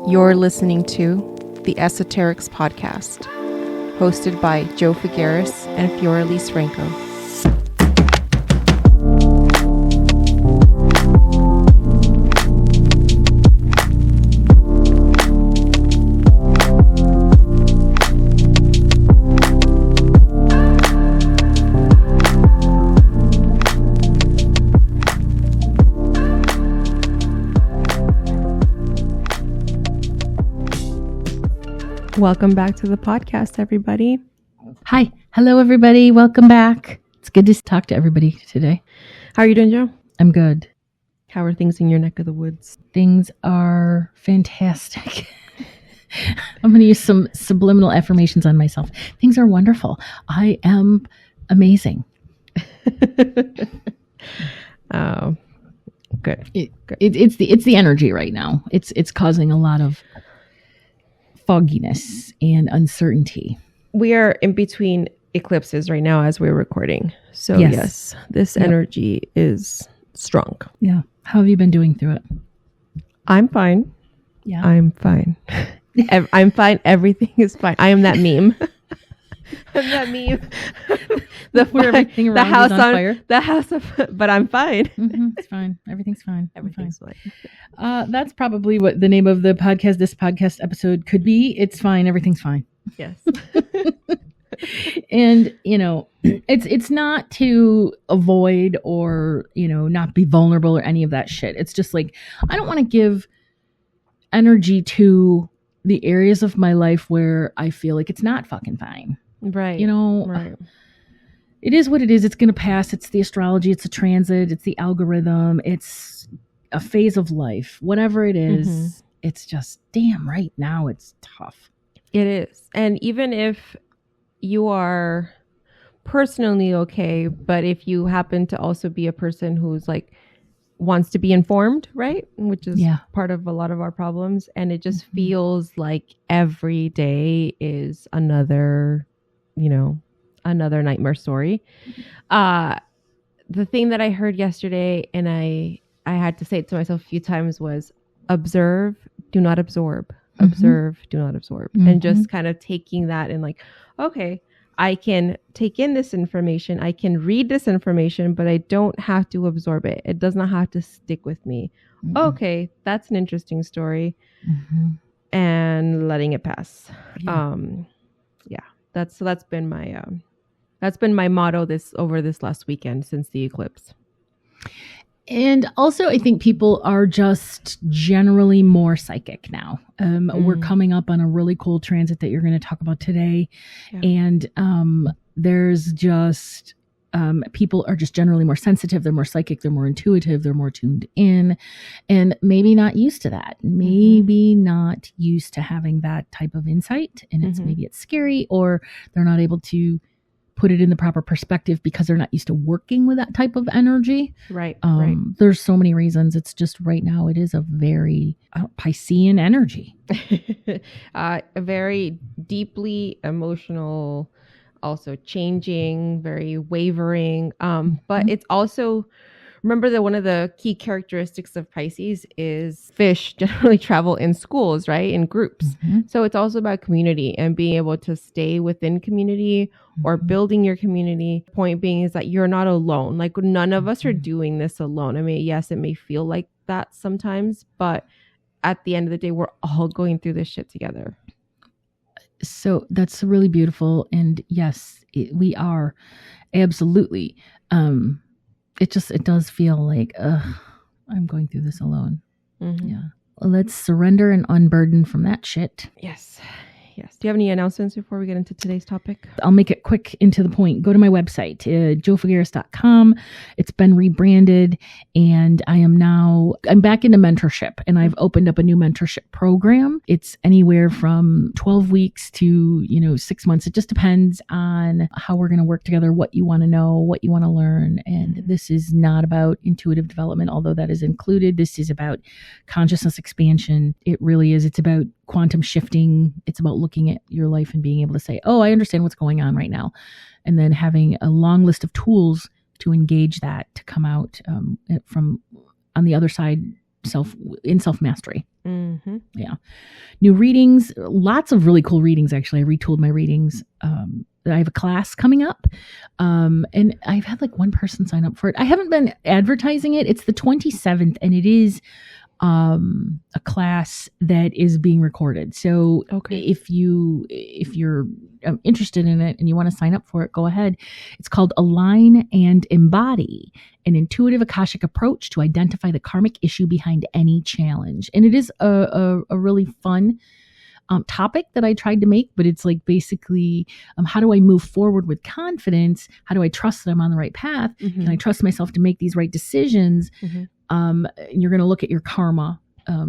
You're listening to the Esoterics Podcast, hosted by Joe Figueres and Fioraliz Franco. Welcome back to the podcast, everybody. Hi. Hello, everybody. Welcome back. It's good to talk to everybody today. How are you doing, Joe? I'm good. How are things in your neck of the woods? Things are fantastic. I'm going to use some subliminal affirmations on myself. Things are wonderful. I am amazing. Oh, good. It's the energy right now. It's causing a lot of fogginess and uncertainty. We are in between eclipses right now as we're recording. So yes this energy is strong. Yeah. How have you been doing through it? I'm fine. Yeah. I'm fine. I'm fine. Everything is fine. I am that meme. I'm that meme. Where everything around house is on fire. The house of, but I'm fine. Mm-hmm, it's fine. Everything's fine. Everything's fine. That's probably what the name of the podcast, this podcast episode could be. It's fine. Everything's fine. Yes. And, it's not to avoid or, not be vulnerable or any of that shit. It's just like, I don't want to give energy to the areas of my life where I feel like it's not fucking fine. Right. Right. It is what it is. It's going to pass. It's the astrology. It's a transit. It's the algorithm. It's a phase of life. Whatever it is, It's just, damn, right now it's tough. It is. And even if you are personally okay, but if you happen to also be a person who's like wants to be informed, right? Which is part of a lot of our problems. And it just feels like every day is another nightmare story. The thing that I heard yesterday, and I had to say it to myself a few times, was observe, do not absorb. Observe, do not absorb. And just kind of taking that and like, okay, I can take in this information. I can read this information, but I don't have to absorb it. It does not have to stick with me. Okay, that's an interesting story. And letting it pass. That's been my motto over this last weekend since the eclipse. And also, I think people are just generally more psychic now. We're coming up on a really cool transit that you're going to talk about today. Yeah. And there's just, people are just generally more sensitive. They're more psychic. They're more intuitive. They're more tuned in, and maybe not used to that. Maybe not used to having that type of insight. And maybe it's scary, or they're not able to put it in the proper perspective because they're not used to working with that type of energy. Right. There's so many reasons. It's just right now it is a very Piscean energy. A very deeply emotional, also changing, very wavering. But it's also, remember that one of the key characteristics of Pisces is fish generally travel in schools, right? In groups. So it's also about community and being able to stay within community or building your community. Point being is that you're not alone. Like none of us are doing this alone. I mean, yes, it may feel like that sometimes, but at the end of the day, we're all going through this shit together. So that's really beautiful. And yes, we are absolutely. It does feel like, I'm going through this alone. Yeah. Well, let's surrender and unburden from that shit. Yes. Do you have any announcements before we get into today's topic? I'll make it quick and to the point. Go to my website, joefigueres.com. It's been rebranded, and I'm back into mentorship, and I've opened up a new mentorship program. It's anywhere from 12 weeks to, 6 months. It just depends on how we're going to work together, what you want to know, what you want to learn. And this is not about intuitive development, although that is included. This is about consciousness expansion. It really is. It's about quantum shifting. It's about looking at your life and being able to say, oh, I understand what's going on right now. And then having a long list of tools to engage that, to come out from on the other side self-mastery. Mm-hmm. Yeah. New readings, lots of really cool readings. Actually, I retooled my readings. I have a class coming up. And I've had like one person sign up for it. I haven't been advertising it. It's the 27th and it is a class that is being recorded. So if you're interested in it and you want to sign up for it, go ahead. It's called Align and Embody, an intuitive Akashic approach to identify the karmic issue behind any challenge. And it is a really fun topic that I tried to make, but it's like basically how do I move forward with confidence? How do I trust that I'm on the right path? Mm-hmm. Can I trust myself to make these right decisions? Mm-hmm. You're going to look at your karma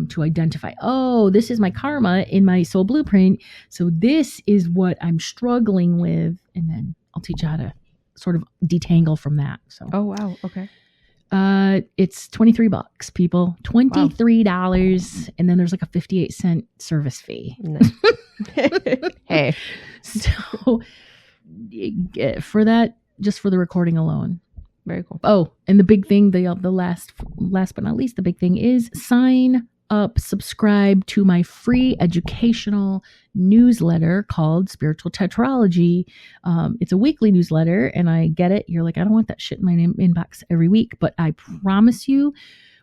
to identify, oh, this is my karma in my soul blueprint. So this is what I'm struggling with. And then I'll teach you how to sort of detangle from that. So, oh, wow. Okay. It's $23, people, $23. And then there's like a 58-cent service fee. Nice. Hey, so for that, just for the recording alone. Very cool. Oh, and the big thing, the last but not least, the big thing is sign up, subscribe to my free educational newsletter called Spiritual Tetralogy. It's a weekly newsletter, and I get it. You're like, I don't want that shit in my inbox every week, but I promise you,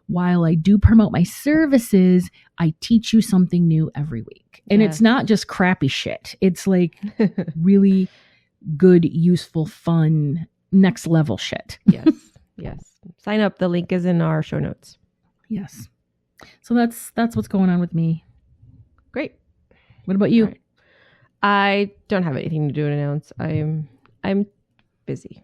while I do promote my services, I teach you something new every week. And It's not just crappy shit. It's like really good, useful, fun, next level shit. Yes. Sign up. The link is in our show notes. Yes. So that's what's going on with me. Great. What about you? Right. I don't have anything to do and announce. I'm busy.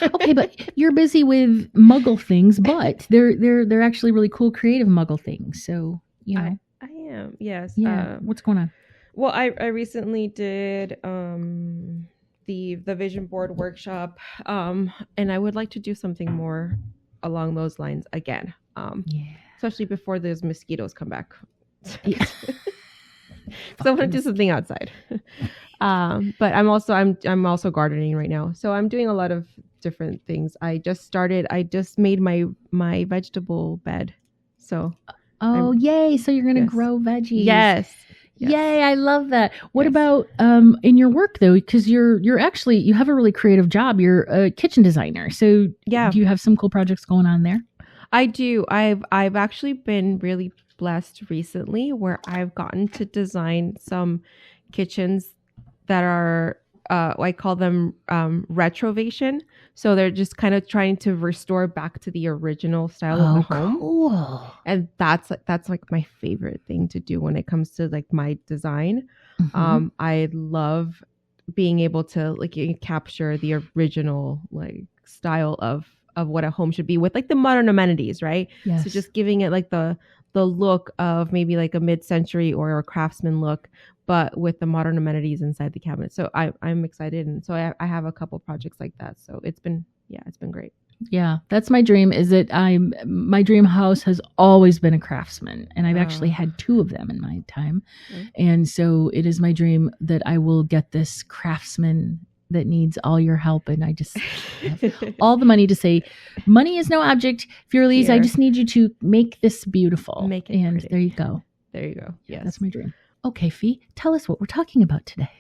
Okay, but you're busy with Muggle things, but they're actually really cool, creative Muggle things. So you know, I am. Yes. Yeah. What's going on? Well, I recently did the vision board workshop, and I would like to do something more along those lines again. Especially before those mosquitoes come back. Yeah. So I want to do something outside. But I'm also gardening right now. So I'm doing a lot of different things. I just made my vegetable bed. So yay. So you're gonna grow veggies. Yes. Yay, I love that. What about in your work though? Because you have a really creative job. You're a kitchen designer. So do you have some cool projects going on there? I do. I've actually been really blessed recently where I've gotten to design some kitchens that are I call them retrovation. So they're just kind of trying to restore back to the original style of the home. Cool. And that's like my favorite thing to do when it comes to like my design. Mm-hmm. I love being able to like capture the original like style of what a home should be with like the modern amenities, right? Yes. So just giving it like the look of maybe like a mid-century or a craftsman look, but with the modern amenities inside the cabinet. So I'm excited. And so I have a couple projects like that. So it's been great. Yeah, that's my dream. My dream house has always been a craftsman, and I've actually had 2 of them in my time. Mm-hmm. And so it is my dream that I will get this craftsman that needs all your help, and I just have all the money to say, money is no object. Fioraliz, I just need you to make this beautiful. Make it and pretty. There you go. There you go. Yes, that's my dream. Okay, Fee, tell us what we're talking about today.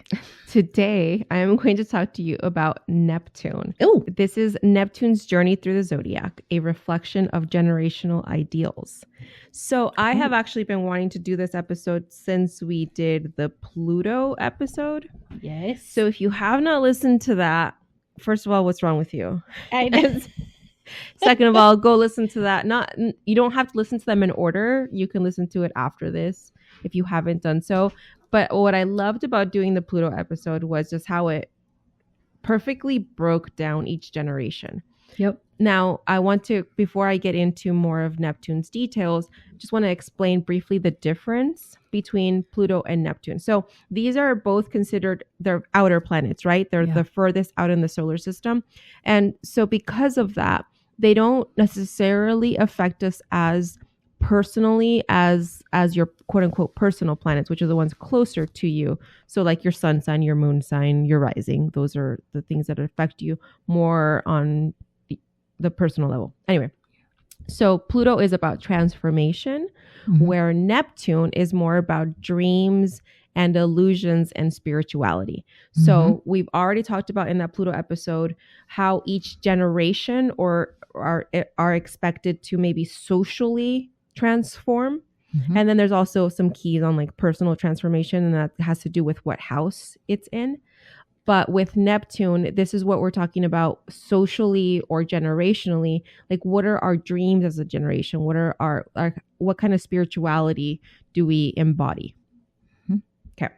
Today, I am going to talk to you about Neptune. Oh, this is Neptune's journey through the zodiac, a reflection of generational ideals. So I have actually been wanting to do this episode since we did the Pluto episode. Yes. So if you have not listened to that, first of all, what's wrong with you? Second of all, go listen to that. You don't have to listen to them in order. You can listen to it after this if you haven't done so. But what I loved about doing the Pluto episode was just how it perfectly broke down each generation. Yep. Now, I want to, before I get into more of Neptune's details, just want to explain briefly the difference between Pluto and Neptune. So these are both considered, they're outer planets, right? They're the furthest out in the solar system. And so because of that, they don't necessarily affect us as personally as your quote unquote personal planets, which are the ones closer to you. So like your sun sign, your moon sign, your rising, those are the things that affect you more on the personal level. Anyway, So Pluto is about transformation, where Neptune is more about dreams and illusions and spirituality. So we've already talked about in that Pluto episode how each generation are expected to maybe socially transform. And then there's also some keys on like personal transformation, and that has to do with what house it's in. But with Neptune, this is what we're talking about socially or generationally. Like, what are our dreams as a generation? What are what kind of spirituality do we embody? Okay.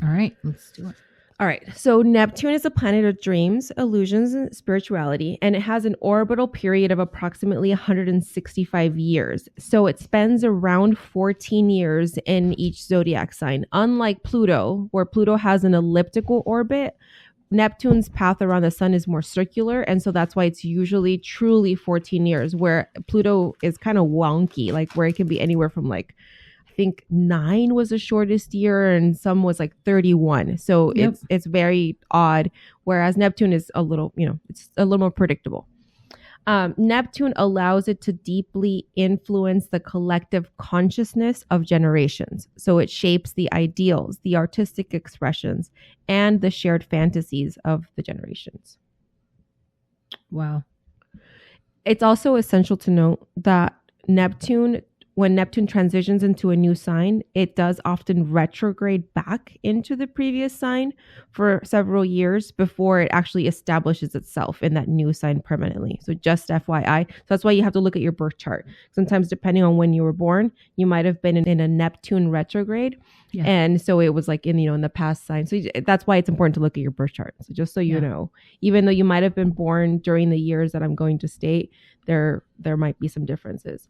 All right, let's do it. All right. So Neptune is a planet of dreams, illusions, and spirituality, and it has an orbital period of approximately 165 years. So it spends around 14 years in each zodiac sign. Unlike Pluto, where Pluto has an elliptical orbit, Neptune's path around the sun is more circular. And so that's why it's usually truly 14 years, where Pluto is kind of wonky, like where it can be anywhere from like, I think 9 was the shortest year and some was like 31. So it's very odd. Whereas Neptune is a little, it's a little more predictable. Neptune allows it to deeply influence the collective consciousness of generations. So it shapes the ideals, the artistic expressions, and the shared fantasies of the generations. Wow. It's also essential to note that when Neptune transitions into a new sign, it does often retrograde back into the previous sign for several years before it actually establishes itself in that new sign permanently. So just FYI. So that's why you have to look at your birth chart. Sometimes depending on when you were born, you might have been in a Neptune retrograde. Yeah. And so it was like in the past sign. So that's why it's important to look at your birth chart. So just so you know, even though you might have been born during the years that I'm going to state, there might be some differences.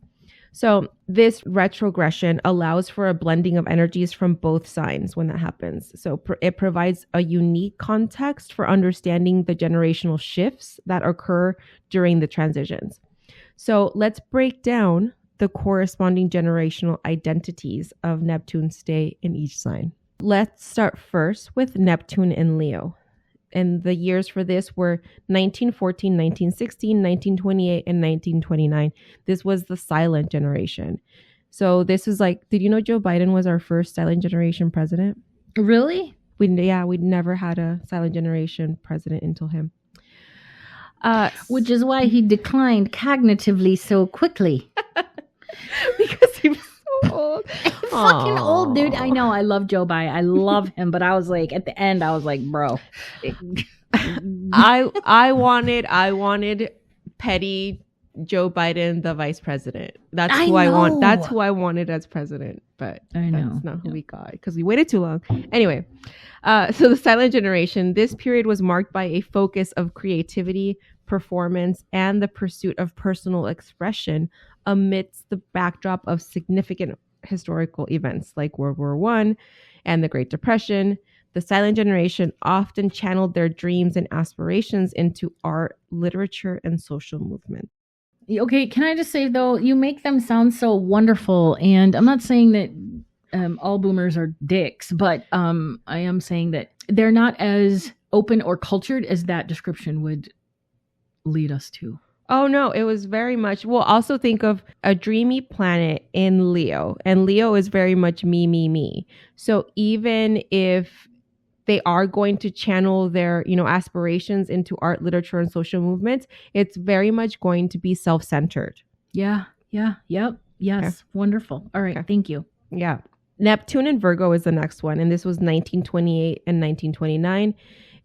So this retrogression allows for a blending of energies from both signs when that happens. So it provides a unique context for understanding the generational shifts that occur during the transitions. So let's break down the corresponding generational identities of Neptune's stay in each sign. Let's start first with Neptune in Leo. And the years for this were 1914, 1916, 1928, and 1929. This was the silent generation. So this was like, did you know Joe Biden was our first silent generation president? Really? We'd never had a silent generation president until him. Which is why he declined cognitively so quickly. Because he was so old. Fucking old, dude. I know. I love Joe Biden. I love him. But I was like, at the end, I was like, bro. I wanted petty Joe Biden, the vice president. That's who I want. That's who I wanted as president. But that's not who we got because we waited too long. Anyway, so the silent generation, this period was marked by a focus of creativity, performance, and the pursuit of personal expression amidst the backdrop of significant historical events like World War I and the Great Depression. The silent generation often channeled their dreams and aspirations into art, literature, and social movement. Okay, can I just say, though, you make them sound so wonderful. And I'm not saying that all boomers are dicks, but I am saying that they're not as open or cultured as that description would lead us to. Oh, no, it was very much. Well, also think of a dreamy planet in Leo. And Leo is very much me, me, me. So even if they are going to channel their, aspirations into art, literature, and social movements, it's very much going to be self-centered. Yeah. Yep. Yes. Okay. Wonderful. All right. Okay. Thank you. Yeah. Neptune in Virgo is the next one. And this was 1928 and 1929.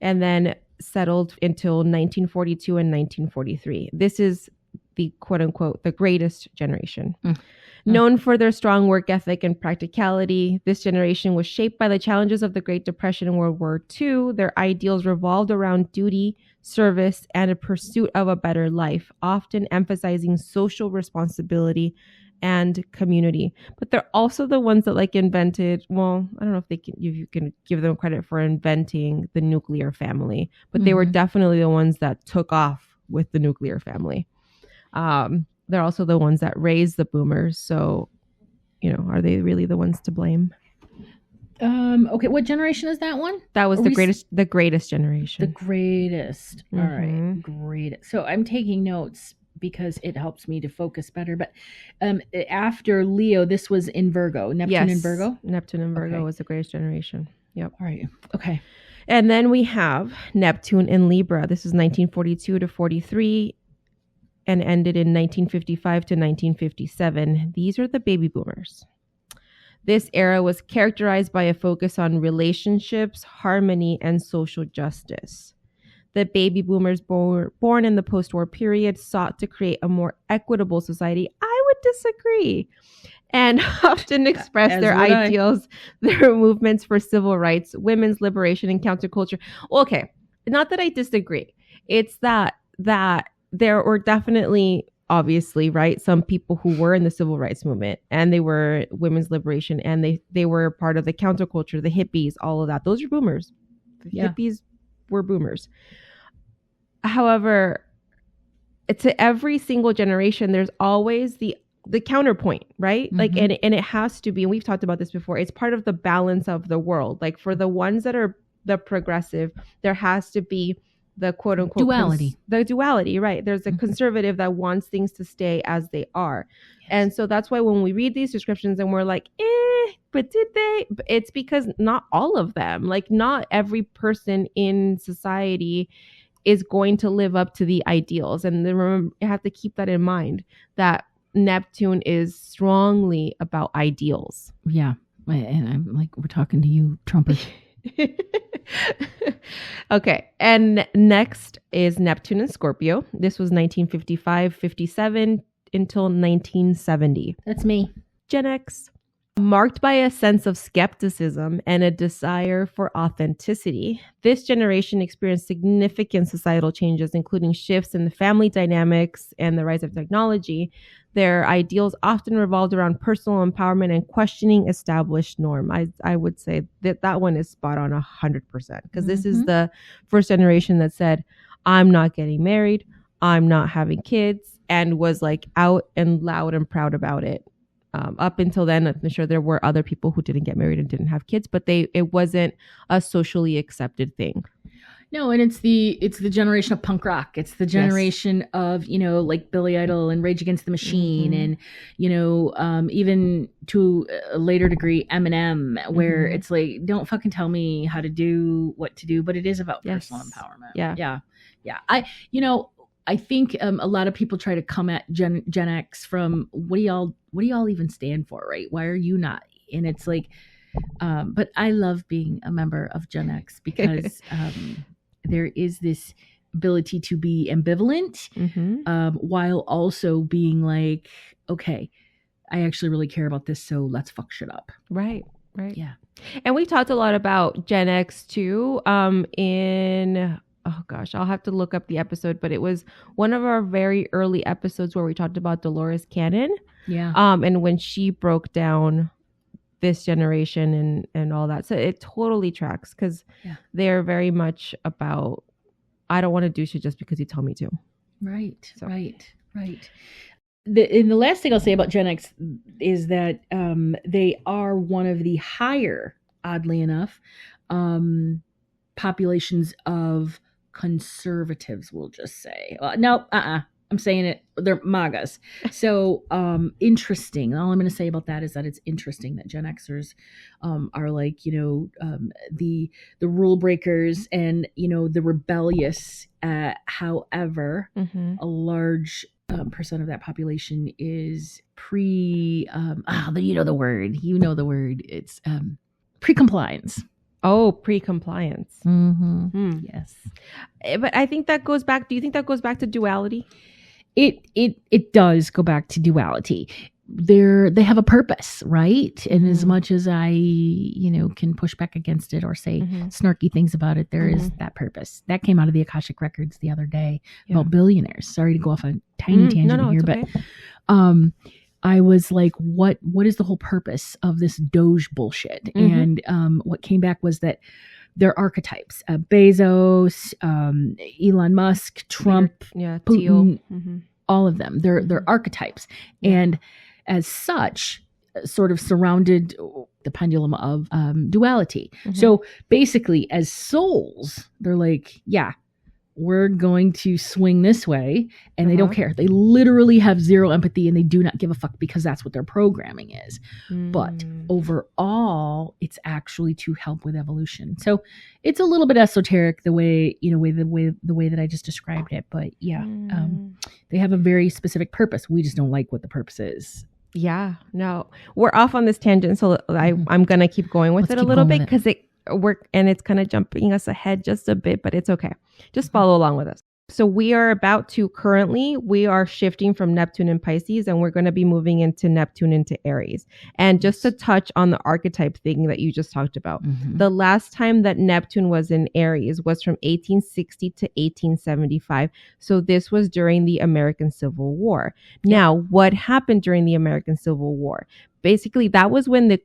And then settled until 1942 and 1943. This is the quote unquote, the greatest generation. Known for their strong work ethic and practicality, this generation was shaped by the challenges of the Great Depression and World War II. Their ideals revolved around duty, service, and a pursuit of a better life, often emphasizing social responsibility and community. But they're also the ones that invented, well, I don't know if you can give them credit for inventing the nuclear family, but they were definitely the ones that took off with the nuclear family. They're also the ones that raised the boomers. So, are they really the ones to blame? Okay. What generation is that one? That was the greatest generation. The greatest. All right. Great. So I'm taking notes because it helps me to focus better. But after Leo, this was in Virgo, Neptune in Virgo. Neptune in Virgo Okay. was the greatest generation. Yep. All right. Okay. And then we have Neptune in Libra. This is 1942 to 43 and ended in 1955 to 1957. These are the baby boomers. This era was characterized by a focus on relationships, harmony, and social justice. The baby boomers born in the post-war period sought to create a more equitable society. I would disagree. And often express their ideals, their movements for civil rights, women's liberation, and counterculture. Okay, not that I disagree. It's that there were definitely, obviously, right, some people who were in the civil rights movement and they were women's liberation and they were part of the counterculture, the hippies, all of that. Those are boomers. The hippies were boomers. However, to every single generation, there's always the counterpoint, right? Mm-hmm. Like, and it has to be, and we've talked about this before, it's part of the balance of the world. Like for the ones that are the progressive, there has to be the quote unquote duality. The duality, right? There's a conservative that wants things to stay as they are. Yes. And so that's why when we read these descriptions and we're like, but did they? It's because not all of them, like not every person in society is going to live up to the ideals. And then remember, you have to keep that in mind, that Neptune is strongly about ideals. Yeah. And I'm like, we're talking to you, Trumpers. Okay. And next is Neptune in Scorpio. This was 1955-57 until 1970. That's me. Gen X. Marked by a sense of skepticism and a desire for authenticity, this generation experienced significant societal changes, including shifts in the family dynamics and the rise of technology. Their ideals often revolved around personal empowerment and questioning established norm. I would say that one is spot on 100%, because this is the first generation that said, I'm not getting married, I'm not having kids, and was like out and loud and proud about it. Up until then, I'm sure there were other people who didn't get married and didn't have kids, but it wasn't a socially accepted thing. No, and it's the generation of punk rock. It's the generation of, like Billy Idol and Rage Against the Machine, and even to a later degree Eminem, where it's like, don't fucking tell me how to do what to do, but it is about personal empowerment. Yeah. I think a lot of people try to come at Gen X from what do y'all even stand for, right? Why are you not? And it's like, but I love being a member of Gen X because there is this ability to be ambivalent while also being like, okay, I actually really care about this, so let's fuck shit up. Right. Yeah. And we talked a lot about Gen X too in... Oh gosh, I'll have to look up the episode, but it was one of our very early episodes where we talked about Dolores Cannon. Yeah. And when she broke down this generation and all that. So it totally tracks, because they're very much about, I don't want to do shit just because you tell me to. Right. So. Right. The last thing I'll say about Gen X is that they are one of the higher, oddly enough, populations of conservatives, we'll just say. I'm saying it, they're MAGAs. So interesting. All I'm going to say about that is that it's interesting that Gen Xers are like, the rule breakers and, the rebellious. However, a large percent of that population is the word. It's pre-compliance. Oh, pre-compliance. Yes. But I think that goes back. Do you think that goes back to duality? It does go back to duality. They have a purpose, right? And as much as I, can push back against it or say snarky things about it, there is that purpose. That came out of the Akashic Records the other day about billionaires. Sorry to go off a tiny tangent here, but I was like, what is the whole purpose of this Doge bullshit? And what came back was that they're archetypes. Bezos, Elon Musk, Trump, Putin, all of them. They're archetypes. And as such, sort of surrounded the pendulum of duality. So basically, as souls, they're like, we're going to swing this way, and they don't care. They literally have zero empathy, and they do not give a fuck because that's what their programming is. But overall, it's actually to help with evolution. So it's a little bit esoteric the way that I just described it. But yeah, they have a very specific purpose. We just don't like what the purpose is. Yeah, no, we're off on this tangent, so I'm gonna keep going with it a little bit because it's kind of jumping us ahead just a bit, but it's okay. Just follow along with us. So we are shifting from Neptune in Pisces, and we're going to be moving into Neptune into Aries. And just to touch on the archetype thing that you just talked about, the last time that Neptune was in Aries was from 1860 to 1875. So this was during the American Civil War. Now, what happened during the American Civil War? Basically, that was when the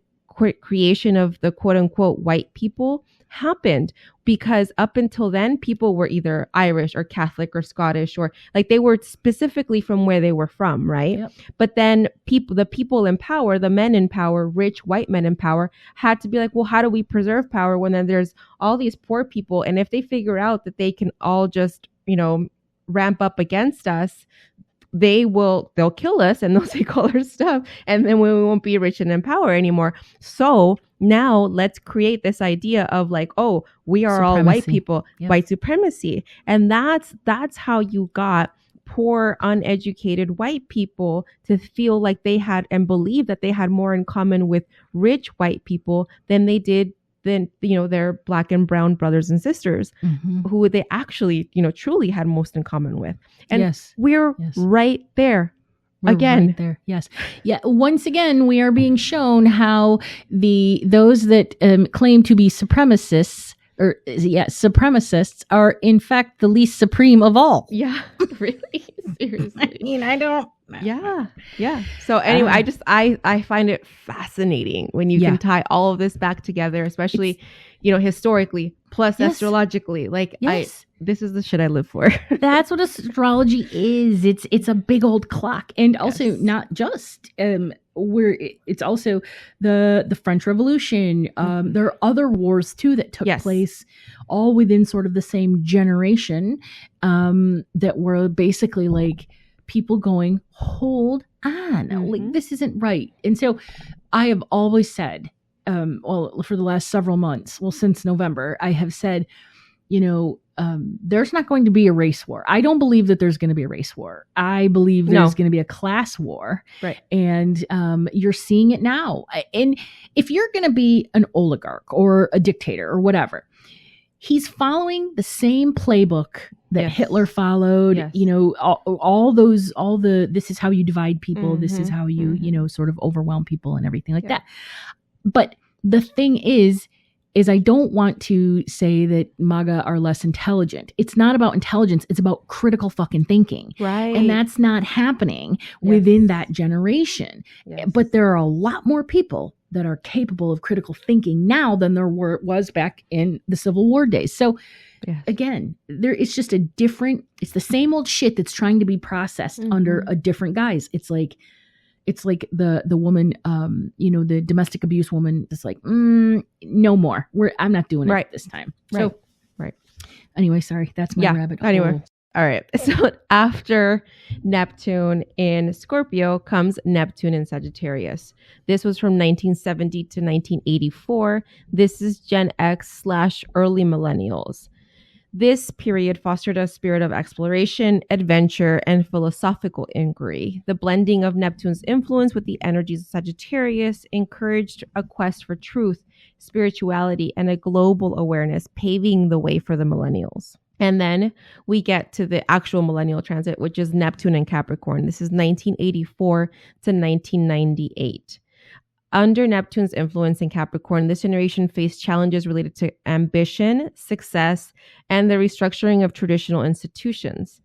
creation of the quote unquote white people happened, because up until then people were either Irish or Catholic or Scottish, or like they were specifically from where they were from, right? But then the people in power, the men in power, rich white men in power, had to be like, well, how do we preserve power when then there's all these poor people, and if they figure out that they can all just ramp up against us, they'll kill us and they'll take all our stuff, and then we won't be rich and in power anymore. So now let's create this idea of like, oh, we are all white people, white supremacy. And that's how you got poor, uneducated white people to feel like they had and believe that they had more in common with rich white people than they did their black and brown brothers and sisters who they actually, truly had most in common with. And we're right there. Right there. Yes. Yeah. Once again, we are being shown how those that claim to be supremacists are in fact the least supreme of all. Yeah. Really? Seriously. I don't. Yeah. Yeah. So anyway, I find it fascinating when you can tie all of this back together, especially, historically plus astrologically. Like this is the shit I live for. That's what astrology is. It's a big old clock. And also not just it's also the French Revolution. There are other wars too that took place all within sort of the same generation, that were basically like people going, hold on, like this isn't right. And so I have always said, for the last several months, since November, I have said, there's not going to be a race war. I don't believe that there's going to be a race war. I believe there's going to be a class war. Right. And you're seeing it now. And if you're going to be an oligarch or a dictator or whatever, he's following the same playbook that Hitler followed, this is how you divide people. This is how you, sort of overwhelm people and everything like that. But the thing is I don't want to say that MAGA are less intelligent. It's not about intelligence. It's about critical fucking thinking. Right. And that's not happening within that generation. Yes. But there are a lot more people that are capable of critical thinking now than there was back in the Civil War days. So again, it's just it's the same old shit that's trying to be processed under a different guise. It's like the woman, the domestic abuse woman is like, no more. I'm not doing it this time. So, anyway, sorry, that's my rabbit hole. Anyway, all right. So after Neptune in Scorpio comes Neptune in Sagittarius. This was from 1970 to 1984. This is Gen X / early millennials. This period fostered a spirit of exploration, adventure, and philosophical inquiry. The blending of Neptune's influence with the energies of Sagittarius encouraged a quest for truth, spirituality, and a global awareness, paving the way for the millennials. And then we get to the actual millennial transit, which is Neptune and Capricorn. This is 1984 to 1998. Under Neptune's influence in Capricorn, this generation faced challenges related to ambition, success, and the restructuring of traditional institutions.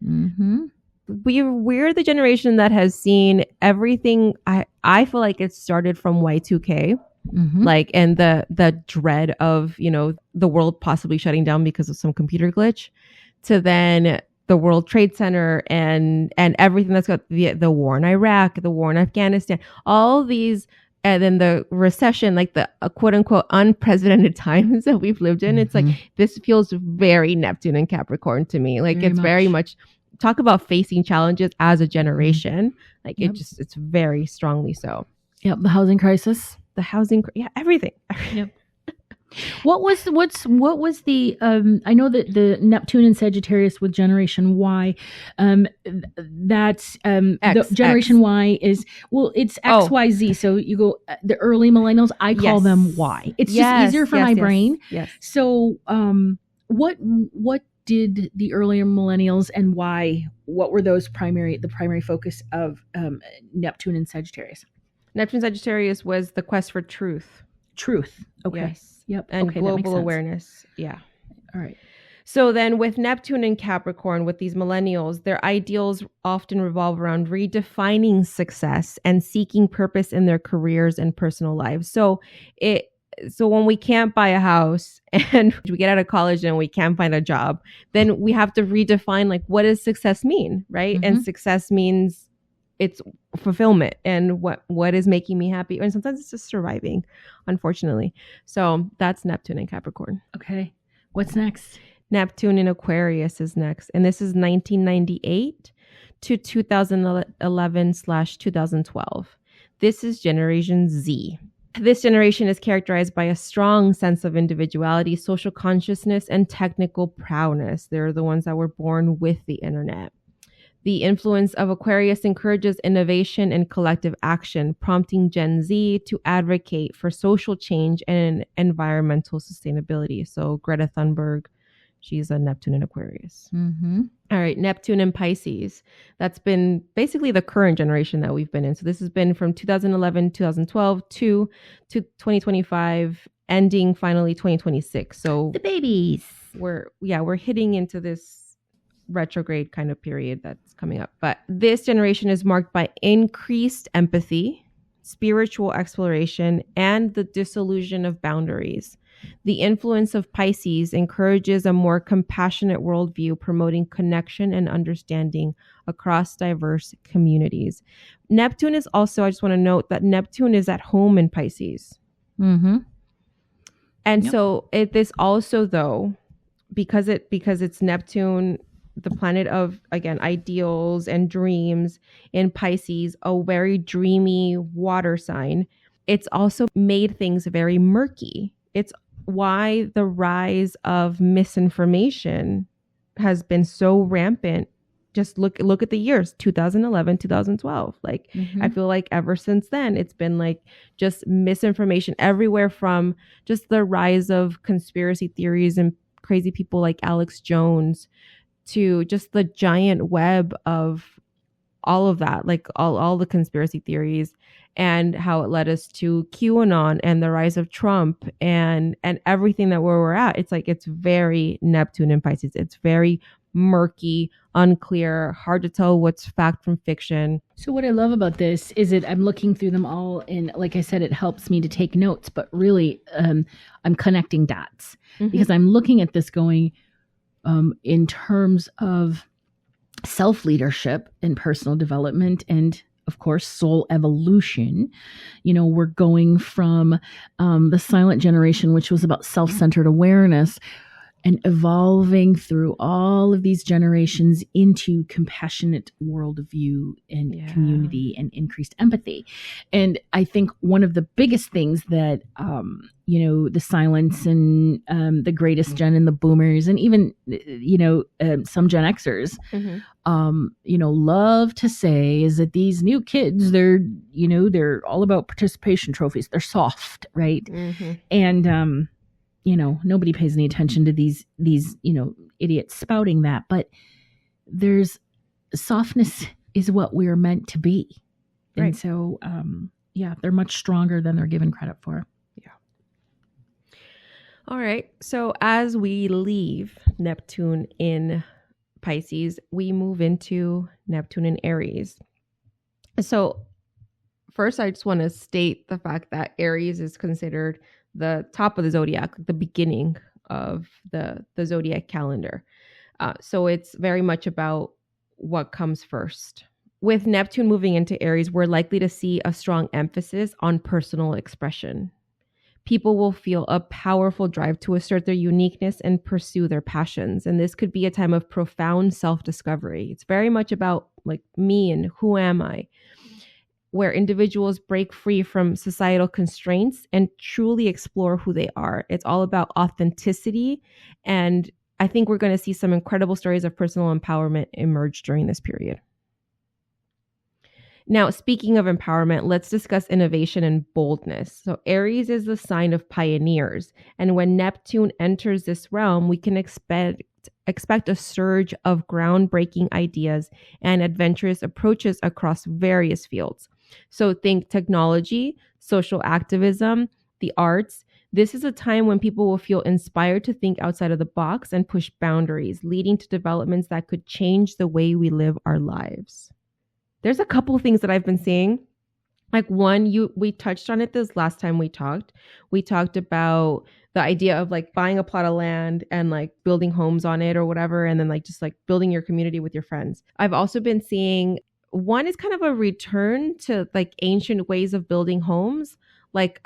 We're the generation that has seen everything. I feel like it started from Y2K, like, and the dread of, the world possibly shutting down because of some computer glitch, to then the World Trade Center and everything that's got the war in Iraq, the war in Afghanistan, all these And then the recession, like the quote unquote unprecedented times that we've lived in, it's like, this feels very Neptune and Capricorn to me. Like it's very much talk about facing challenges as a generation. Like it's very strongly so. Yep. The housing crisis. Everything. Yep. What was the I know that the Neptune and Sagittarius with Generation Y, that's the Generation X. Y is, well, it's XYZ. So you go the early millennials, I call them Y. It's just easier for my brain. Yes. So what did the earlier millennials and Y, what were those the primary focus of Neptune and Sagittarius? Neptune Sagittarius was the quest for truth. Okay. Yes. Yep. And global awareness. Yeah. All right. So then with Neptune and Capricorn, with these millennials, their ideals often revolve around redefining success and seeking purpose in their careers and personal lives. So when we can't buy a house and we get out of college and we can't find a job, then we have to redefine, like, what does success mean, right? And success means it's fulfillment and what is making me happy. And sometimes it's just surviving, unfortunately. So that's Neptune and Capricorn. Okay. What's next? Neptune in Aquarius is next. And this is 1998 to 2011/2012. This is Generation Z. This generation is characterized by a strong sense of individuality, social consciousness, and technical prowess. They're the ones that were born with the internet. The influence of Aquarius encourages innovation and collective action, prompting Gen Z to advocate for social change and environmental sustainability. So Greta Thunberg, she's a Neptune in Aquarius. All right, Neptune in Pisces. That's been basically the current generation that we've been in. So this has been from 2011, 2012 to 2025, ending finally 2026. So the babies. We're hitting into this retrograde kind of period that's coming up. But this generation is marked by increased empathy, spiritual exploration, and the dissolution of boundaries. The influence of Pisces encourages a more compassionate worldview, promoting connection and understanding across diverse communities. Neptune is also, I just want to note that Neptune is at home in Pisces. And so this also, though, because it's Neptune, the planet of, again, ideals and dreams in Pisces, a very dreamy water sign, it's also made things very murky. It's why the rise of misinformation has been so rampant. Just look at the years 2011, 2012. Like I feel like ever since then, it's been like just misinformation everywhere, from just the rise of conspiracy theories and crazy people like Alex Jones to just the giant web of all of that, like all the conspiracy theories, and how it led us to QAnon and the rise of Trump and everything that where we're at. It's like, it's very Neptune and Pisces. It's very murky, unclear, hard to tell what's fact from fiction. So what I love about this is that I'm looking through them all, and like I said, it helps me to take notes, but really I'm connecting dots because I'm looking at this going, in terms of self-leadership and personal development and, of course, soul evolution. We're going from the silent generation, which was about self-centered awareness, and evolving through all of these generations into compassionate worldview and community and increased empathy. And I think one of the biggest things that, the silence and the greatest gen and the boomers and even, some Gen Xers, love to say is that these new kids, they're all about participation trophies. They're soft, right? And, nobody pays any attention to these, idiots spouting that, but there's softness is what we're meant to be. Right. And so, they're much stronger than they're given credit for. Yeah. All right. So as we leave Neptune in Pisces, we move into Neptune in Aries. So first, I just want to state the fact that Aries is considered the top of the zodiac, the beginning of the zodiac calendar. So it's very much about what comes first. With Neptune moving into Aries, we're likely to see a strong emphasis on personal expression. People will feel a powerful drive to assert their uniqueness and pursue their passions. And this could be a time of profound self-discovery. It's very much about like me and who am I, where individuals break free from societal constraints and truly explore who they are. It's all about authenticity. And I think we're going to see some incredible stories of personal empowerment emerge during this period. Now, speaking of empowerment, let's discuss innovation and boldness. So Aries is the sign of pioneers. And when Neptune enters this realm, we can expect a surge of groundbreaking ideas and adventurous approaches across various fields. So think technology, social activism, the arts. This is a time when people will feel inspired to think outside of the box and push boundaries, leading to developments that could change the way we live our lives. There's a couple of things that I've been seeing. Like one, we touched on it this last time we talked. We talked about the idea of like buying a plot of land and like building homes on it or whatever, and then like just like building your community with your friends. I've also been seeing one is kind of a return to like ancient ways of building homes, like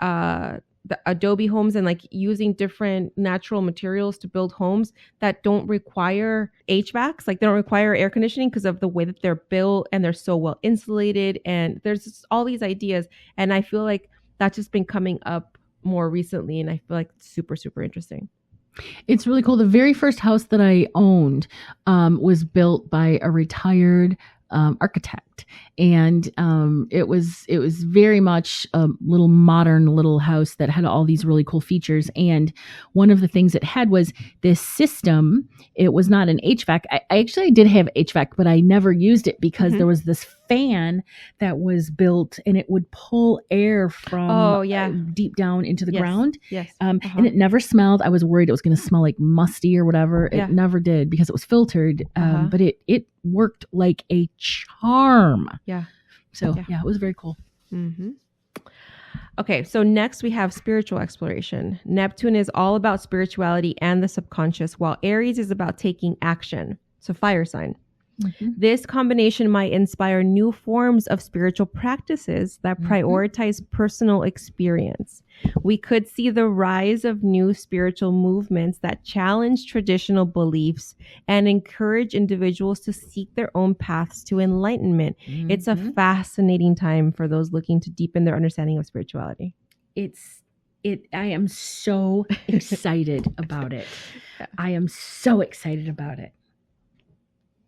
the adobe homes and like using different natural materials to build homes that don't require HVACs, like they don't require air conditioning because of the way that they're built and they're so well insulated. And there's just all these ideas. And I feel like that's just been coming up more recently. And I feel like it's super, super interesting. It's really cool. The very first house that I owned was built by a retired architect, and it was very much a little modern little house that had all these really cool features. And one of the things it had was this system. It was not an HVAC. I actually did have HVAC, but I never used it because there was this fan that was built, and it would pull air from deep down into the ground. Yes. And it never smelled. I was worried it was going to smell like musty or whatever. It never did because it was filtered. But it worked like a charm. Yeah. So it was very cool. Mm-hmm. Okay, so next we have spiritual exploration. Neptune is all about spirituality and the subconscious, while Aries is about taking action. So fire sign. Mm-hmm. This combination might inspire new forms of spiritual practices that prioritize personal experience. We could see the rise of new spiritual movements that challenge traditional beliefs and encourage individuals to seek their own paths to enlightenment. Mm-hmm. It's a fascinating time for those looking to deepen their understanding of spirituality. I am so excited about it. I am so excited about it.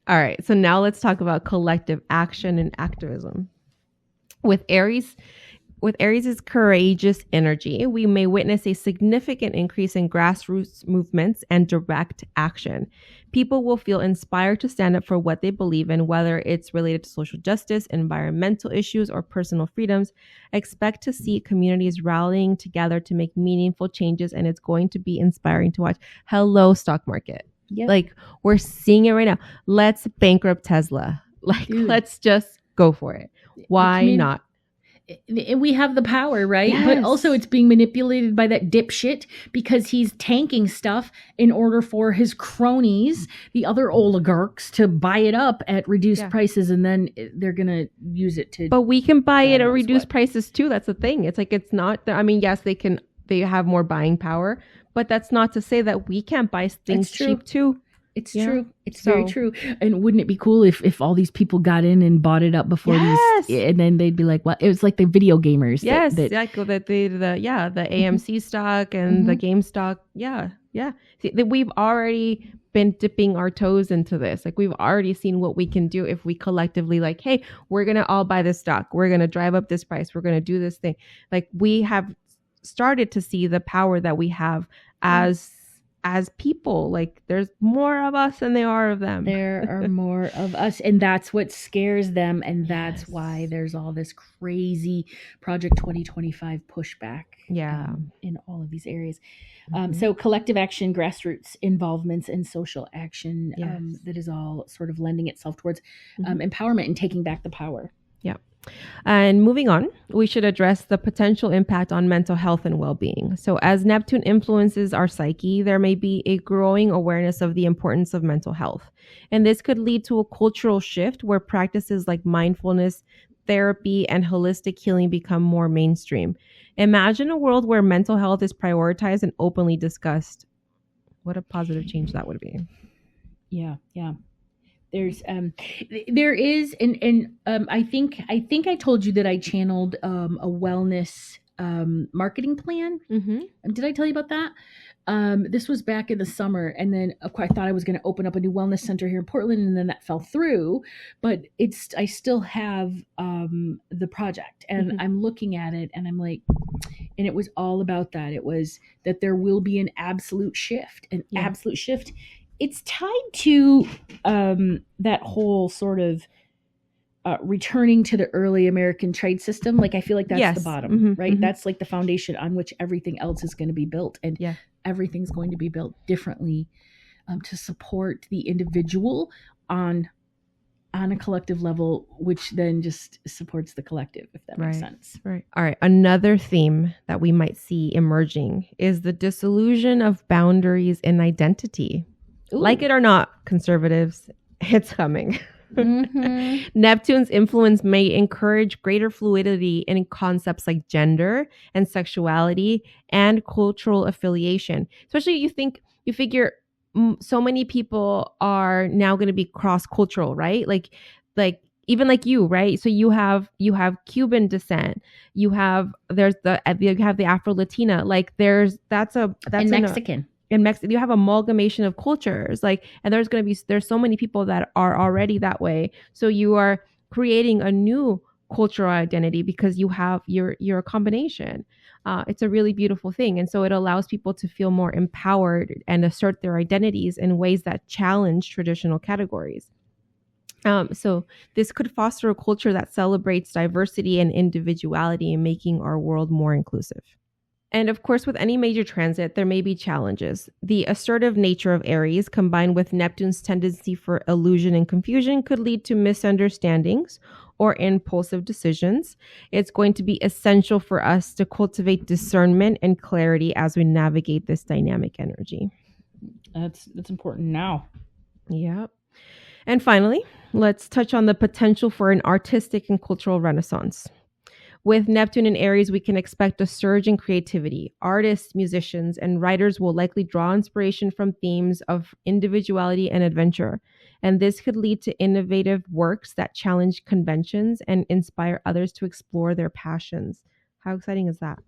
All right, so now let's talk about collective action and activism. With Aries' courageous energy, we may witness a significant increase in grassroots movements and direct action. People will feel inspired to stand up for what they believe in, whether it's related to social justice, environmental issues, or personal freedoms. Expect to see communities rallying together to make meaningful changes, and it's going to be inspiring to watch. Hello, stock market. Yep. Like we're seeing it right now. Let's bankrupt Tesla. Like, let's just go for it. Why not? We have the power, right? Yes. But also it's being manipulated by that dipshit because he's tanking stuff in order for his cronies, the other oligarchs, to buy it up at reduced prices, and then they're going to use it to... But we can buy it at reduced prices too. That's the thing. It's like, it's not... I mean, yes, they have more buying power, but that's not to say that we can't buy things cheap too. It's true. It's very true. And wouldn't it be cool if all these people got in and bought it up before these, and then they'd be like, well, it was like the video gamers. Yes. The AMC stock and the Game stock. Yeah. Yeah. See, we've already been dipping our toes into this. Like we've already seen what we can do if we collectively like, hey, we're going to all buy this stock. We're going to drive up this price. We're going to do this thing. Like we have started to see the power that we have as people. Like there's more of us than there are of them. There are more of us, and that's what scares them, and that's why there's all this crazy Project 2025 pushback in all of these areas. So collective action, grassroots involvements, and social action, that is all sort of lending itself towards empowerment and taking back the power. Yeah. And moving on, we should address the potential impact on mental health and well-being. So as Neptune influences our psyche, there may be a growing awareness of the importance of mental health. And this could lead to a cultural shift where practices like mindfulness, therapy, and holistic healing become more mainstream. Imagine a world where mental health is prioritized and openly discussed. What a positive change that would be. Yeah. There is, and I think I told you that I channeled a wellness marketing plan. Mm-hmm. Did I tell you about that? This was back in the summer, and then of course I thought I was going to open up a new wellness center here in Portland, and then that fell through. But I still have the project, and I'm looking at it, and I'm like, and it was all about that. It was that there will be an absolute shift, absolute shift. It's tied to that whole sort of returning to the early American trade system. Like I feel like that's the bottom, right? That's like the foundation on which everything else is going to be built, and everything's going to be built differently to support the individual on a collective level, which then just supports the collective, if that makes sense. Right. All right. Another theme that we might see emerging is the disillusion of boundaries in identity. Ooh. Like it or not, conservatives, it's coming. Neptune's influence may encourage greater fluidity in concepts like gender and sexuality and cultural affiliation. Especially you figure so many people are now going to be cross-cultural, right? Like even like you, right? So you have Cuban descent. You have the Afro-Latina. Like that's Mexican. In Mexico, you have amalgamation of cultures, and there's so many people that are already that way. So you are creating a new cultural identity because you're a combination. It's a really beautiful thing. And so it allows people to feel more empowered and assert their identities in ways that challenge traditional categories. So this could foster a culture that celebrates diversity and individuality and making our world more inclusive. And of course, with any major transit, there may be challenges. The assertive nature of Aries, combined with Neptune's tendency for illusion and confusion, could lead to misunderstandings or impulsive decisions. It's going to be essential for us to cultivate discernment and clarity as we navigate this dynamic energy. That's important now. Yep. And finally, let's touch on the potential for an artistic and cultural renaissance. With Neptune in Aries, we can expect a surge in creativity. Artists, musicians, and writers will likely draw inspiration from themes of individuality and adventure. And this could lead to innovative works that challenge conventions and inspire others to explore their passions. How exciting is that?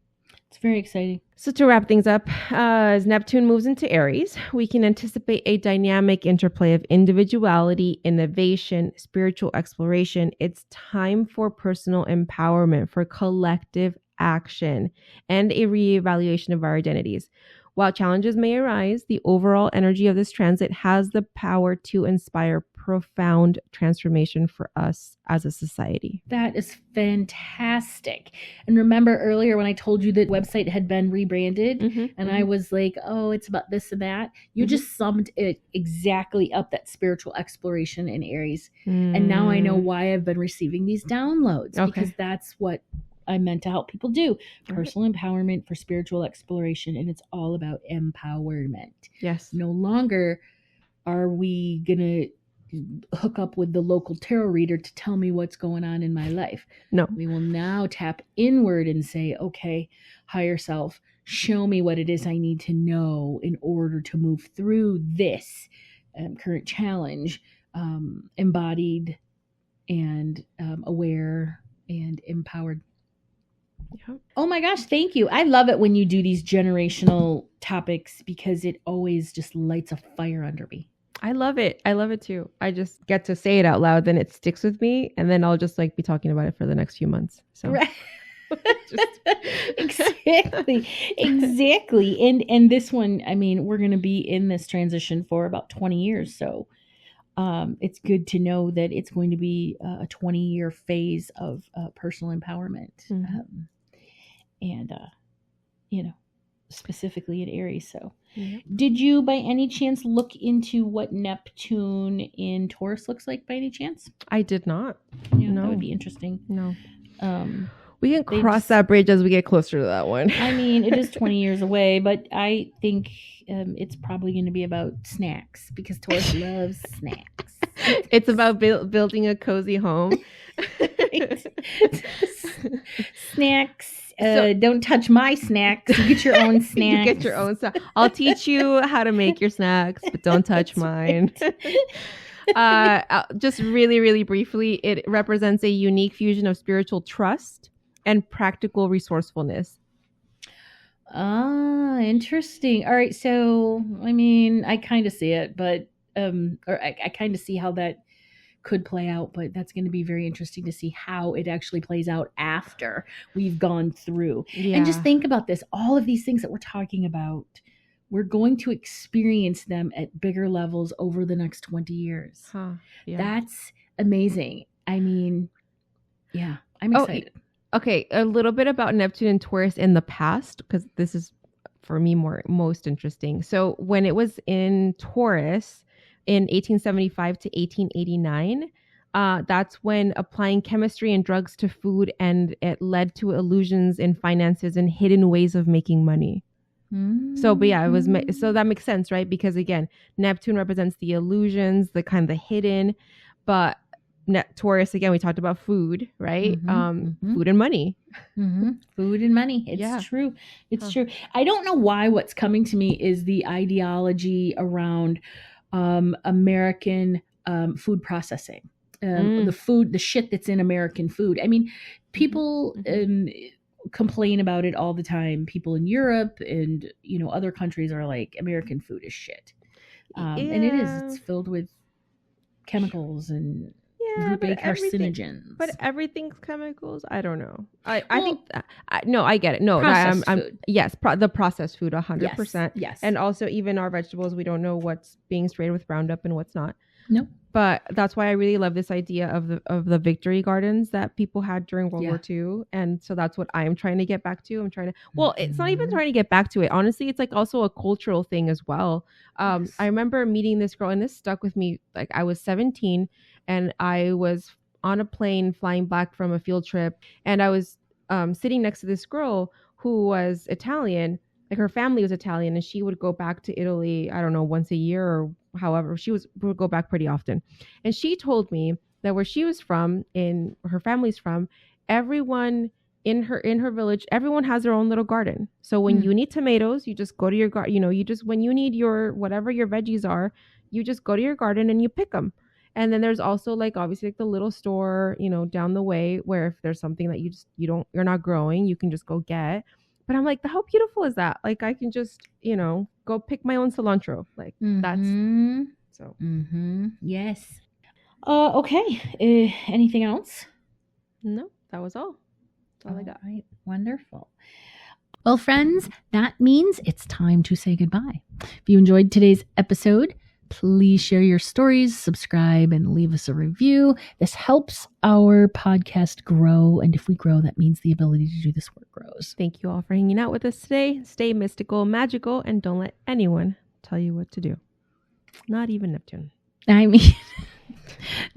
It's very exciting. So to wrap things up, as Neptune moves into Aries, we can anticipate a dynamic interplay of individuality, innovation, spiritual exploration. It's time for personal empowerment, for collective action, and a reevaluation of our identities. While challenges may arise, the overall energy of this transit has the power to inspire profound transformation for us as a society. That is fantastic. And remember earlier when I told you that website had been rebranded and I was like, oh, it's about this and that. You just summed it exactly up, that spiritual exploration in Aries. And now I know why I've been receiving these downloads, because that's what I meant to help people do. Personal empowerment for spiritual exploration. And it's all about empowerment. Yes. No longer are we going to hook up with the local tarot reader to tell me what's going on in my life. No. We will now tap inward and say, okay, higher self, show me what it is I need to know in order to move through this current challenge, embodied and aware and empowered. Yeah. Oh my gosh, thank you. I love it when you do these generational topics because it always just lights a fire under me. I love it. I love it too. I just get to say it out loud, then it sticks with me, and then I'll just be talking about it for the next few months. So right. Exactly. And this one, I mean, we're going to be in this transition for about 20 years. So it's good to know that it's going to be a 20-year phase of personal empowerment. And specifically in Aries. So, Yep. did you by any chance look into what Neptune in Taurus looks like by any chance? I did not. Yeah, No. that would be interesting. No. Um, We can cross that bridge as we get closer to that one. I mean, it is 20 years away, but I think it's probably going to be about snacks because Taurus loves snacks. It's about building a cozy home. Snacks. Don't touch my snacks. You get your own snacks. You get your own stuff. I'll teach you how to make your snacks, but don't touch mine. Just really, really briefly, it represents a unique fusion of spiritual trust and practical resourcefulness. Ah, interesting. All right. So, I mean, I kind of see it, but, or I kind of see how that could play out, but that's going to be very interesting to see how it actually plays out after we've gone through. Yeah. And just think about this, all of these things that we're talking about, we're going to experience them at bigger levels over the next 20 years. Huh. Yeah. That's amazing. I mean, yeah, I'm excited. Okay, a little bit about Neptune and Taurus in the past, because this is for me most interesting. So when it was in Taurus in 1875 to 1889, that's when applying chemistry and drugs to food, and it led to illusions in finances and hidden ways of making money. So, but yeah, it was, so that makes sense, right? Because again, Neptune represents the illusions, the kind of the hidden, but Taurus, again, we talked about food, right? Food and money. Food and money. It's true. It's true. I don't know why what's coming to me is the ideology around American food processing. The shit that's in American food. I mean, people complain about it all the time. People in Europe and, other countries are like, American food is shit. And it is. It's filled with chemicals and group A carcinogens. But everything's chemicals. I don't know. I think no, I get it. No, food. Yes, the processed food, 100%. Yes. And also even our vegetables, we don't know what's being sprayed with Roundup and what's not. No. But that's why I really love this idea of the victory gardens that people had during World War II. And so that's what I'm trying to get back to. I'm trying to, it's not even trying to get back to it. Honestly, it's like also a cultural thing as well. I remember meeting this girl, and this stuck with me. Like, I was 17 and I was on a plane flying back from a field trip, and I was sitting next to this girl who was Italian. Like, her family was Italian, and she would go back to Italy, I don't know, once a year or however. Would go back pretty often. And she told me that where she was from, in her family's from, everyone in her village, everyone has their own little garden. So when you need tomatoes, you just go to your garden. When you need your whatever your veggies are, you just go to your garden and you pick them. And then there's also, like, obviously, like, the little store, down the way, where if there's something that you're not growing, you can just go get. But I'm like, how beautiful is that? Like, I can just, go pick my own cilantro. Like, that's so. Yes. Okay. Anything else? No, that was all. That's all I got. Right. Wonderful. Well, friends, that means it's time to say goodbye. If you enjoyed today's episode, please share your stories, subscribe, and leave us a review. This helps our podcast grow. And if we grow, that means the ability to do this work grows. Thank you all for hanging out with us today. Stay mystical, magical, and don't let anyone tell you what to do. Not even Neptune. I mean,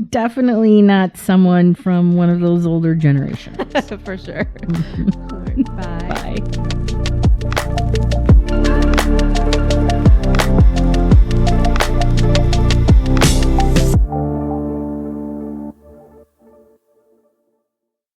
definitely not someone from one of those older generations. For sure. All right, bye. Bye.